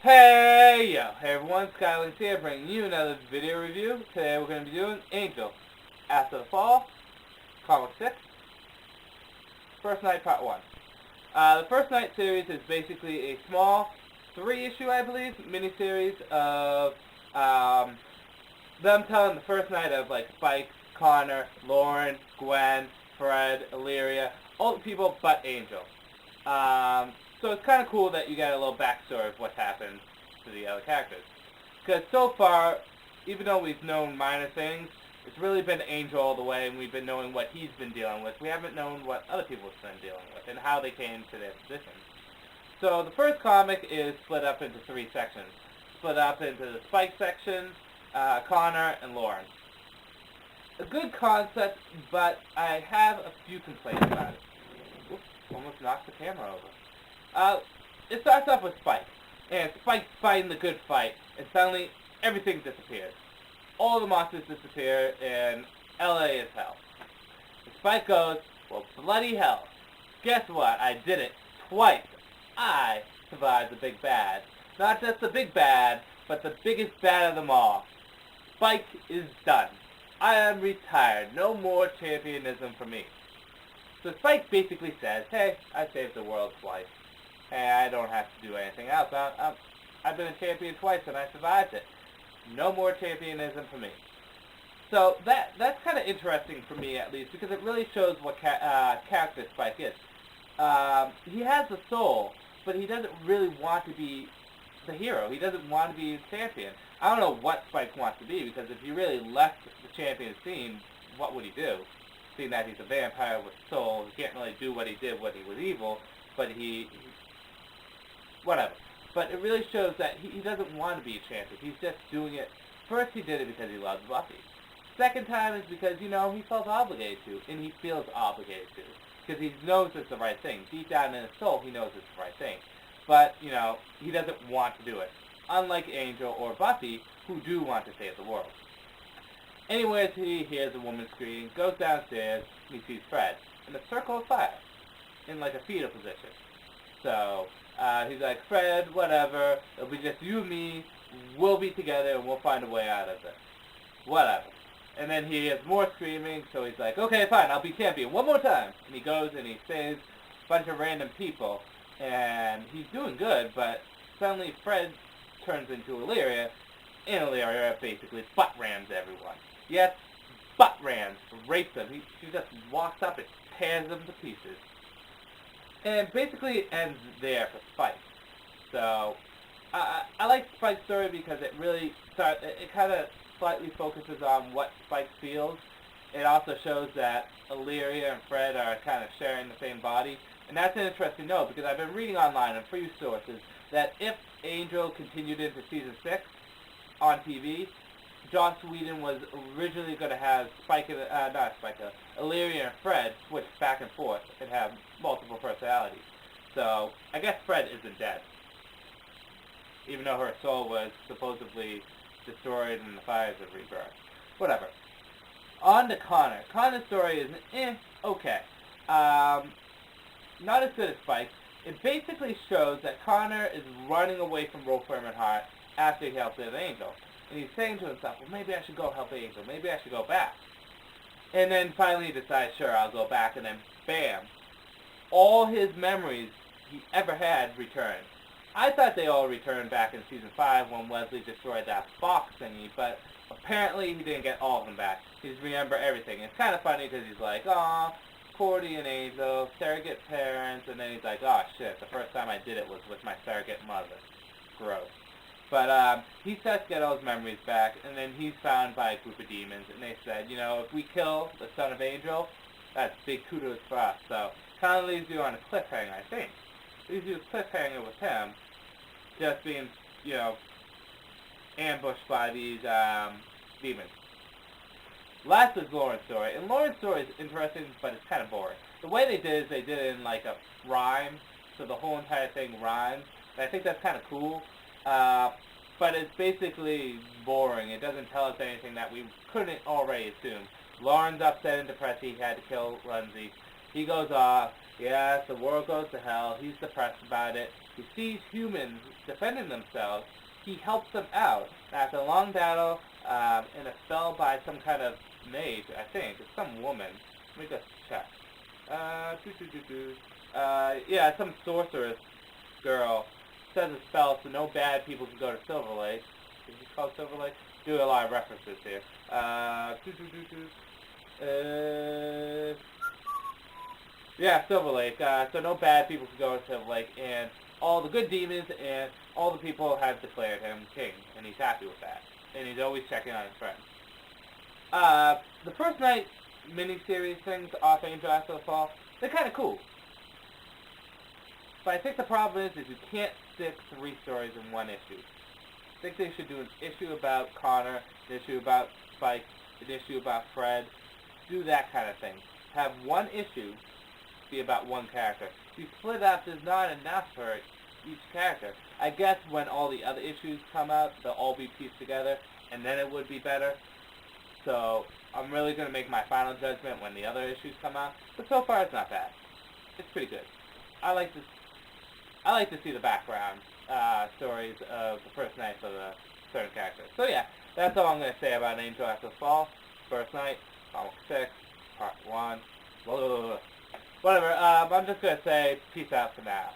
Hey yo, hey everyone, Skylinks here, bringing you another video review. Today we're going to be doing Angel, After the Fall, Comic 6, First Night Part 1. The First Night series is basically a small, 3-issue, I believe, miniseries of them telling the first night of like Spike, Connor, Lauren, Gwen, Fred, Illyria, all the people but Angel. So it's kind of cool that you get a little backstory of what's happened to the other characters. Because so far, even though we've known minor things, it's really been Angel all the way, and we've been knowing what he's been dealing with. We haven't known what other people have been dealing with and how they came to their positions. So the first comic is split up into 3 sections. Split up into the Spike section, Connor, and Lauren. A good concept, but I have a few complaints about it. Oops, almost knocked the camera over. It starts off with Spike, and Spike's fighting the good fight, and suddenly everything disappears. All the monsters disappear, and LA is hell. And Spike goes, well, bloody hell. Guess what? I did it twice. I survived the big bad. Not just the big bad, but the biggest bad of them all. Spike is done. I am retired. No more championism for me. So Spike basically says, hey, I saved the world twice. Hey, I don't have to do anything else. I've been a champion twice and I survived it. No more championism for me. So that's kind of interesting for me, at least, because it really shows what character Spike is. He has a soul, but he doesn't really want to be the hero. He doesn't want to be a champion. I don't know what Spike wants to be, because if he really left the champion scene, what would he do? Seeing that he's a vampire with a soul, he can't really do what he did when he was evil, but whatever. But it really shows that he doesn't want to be a champion. He's just doing it. First, he did it because he loves Buffy. Second time is because, he felt obligated to, and he feels obligated to. Because he knows it's the right thing. Deep down in his soul, he knows it's the right thing. But, he doesn't want to do it. Unlike Angel or Buffy, who do want to save the world. Anyways, he hears a woman scream, goes downstairs, and he sees Fred in a circle of fire, in like a fetal position. So, he's like, Fred, whatever, it'll be just you and me, we'll be together and we'll find a way out of this. Whatever. And then he hears more screaming, so he's like, okay, fine, I'll be champion one more time. And he goes and he saves a bunch of random people, and he's doing good, but suddenly Fred turns into Illyria, and Illyria basically butt rams everyone. Yes, butt rams, rapes them. She just walks up and tears them to pieces. And basically it ends there for Spike. So, I like Spike's story because it really it kind of slightly focuses on what Spike feels. It also shows that Illyria and Fred are kind of sharing the same body. And that's an interesting note because I've been reading online on a few sources that if Angel continued into Season 6 on TV, Joss Whedon was originally going to have Illyria and Fred switch back and forth and have multiple personalities. So, I guess Fred isn't dead. Even though her soul was supposedly destroyed in the fires of Rebirth. Whatever. On to Connor. Connor's story is, okay. Not as good as Spike. It basically shows that Connor is running away from Wolfram and Hart after he helped the Angel. And he's saying to himself, well, maybe I should go help Angel. Maybe I should go back. And then finally he decides, sure, I'll go back. And then, bam, all his memories he ever had return. I thought they all returned back in Season 5 when Wesley destroyed that box thingy, but apparently he didn't get all of them back. He just remember everything. It's kind of funny because he's like, aw, Cordy and Angel, surrogate parents, and then he's like, oh shit, the first time I did it was with my surrogate mother. Gross. But he starts to get all his memories back, and then he's found by a group of demons, and they said, if we kill the son of Angel, that's big kudos for us. So, kind of leaves you on a cliffhanger, I think. Leaves you a cliffhanger with him, just being, ambushed by these demons. Last is Lauren's story, and Lauren's story is interesting, but it's kind of boring. The way they did it in like a rhyme, so the whole entire thing rhymes, and I think that's kind of cool. But it's basically boring. It doesn't tell us anything that we couldn't already assume. Lauren's upset and depressed. He had to kill Lindsay. He goes off. Yes, the world goes to hell. He's depressed about it. He sees humans defending themselves. He helps them out. After a long battle, in a spell by some kind of mage, I think. It's some woman. Let me just check. Yeah, some sorceress girl says a spell so no bad people can go to Silver Lake. Is it called Silver Lake? Do a lot of references here. Yeah, Silver Lake. So no bad people can go to Silver Lake, and all the good demons and all the people have declared him king, and he's happy with that. And he's always checking on his friends. The first night miniseries things off Angel After the Fall, they're kind of cool. But I think the problem is you can't stick 3 stories in one issue. I think they should do an issue about Connor, an issue about Spike, an issue about Fred. Do that kind of thing. Have one issue be about one character. If you split up, there's not enough for each character. I guess when all the other issues come out, they'll all be pieced together, and then it would be better. So I'm really going to make my final judgment when the other issues come out. But so far, it's not bad. It's pretty good. I like to see the background stories of the first nights of the certain characters. So yeah, that's all I'm going to say about Angel After the Fall. First night, comic 6, part 1. Blah, blah, blah, blah. Whatever. I'm just going to say peace out for now.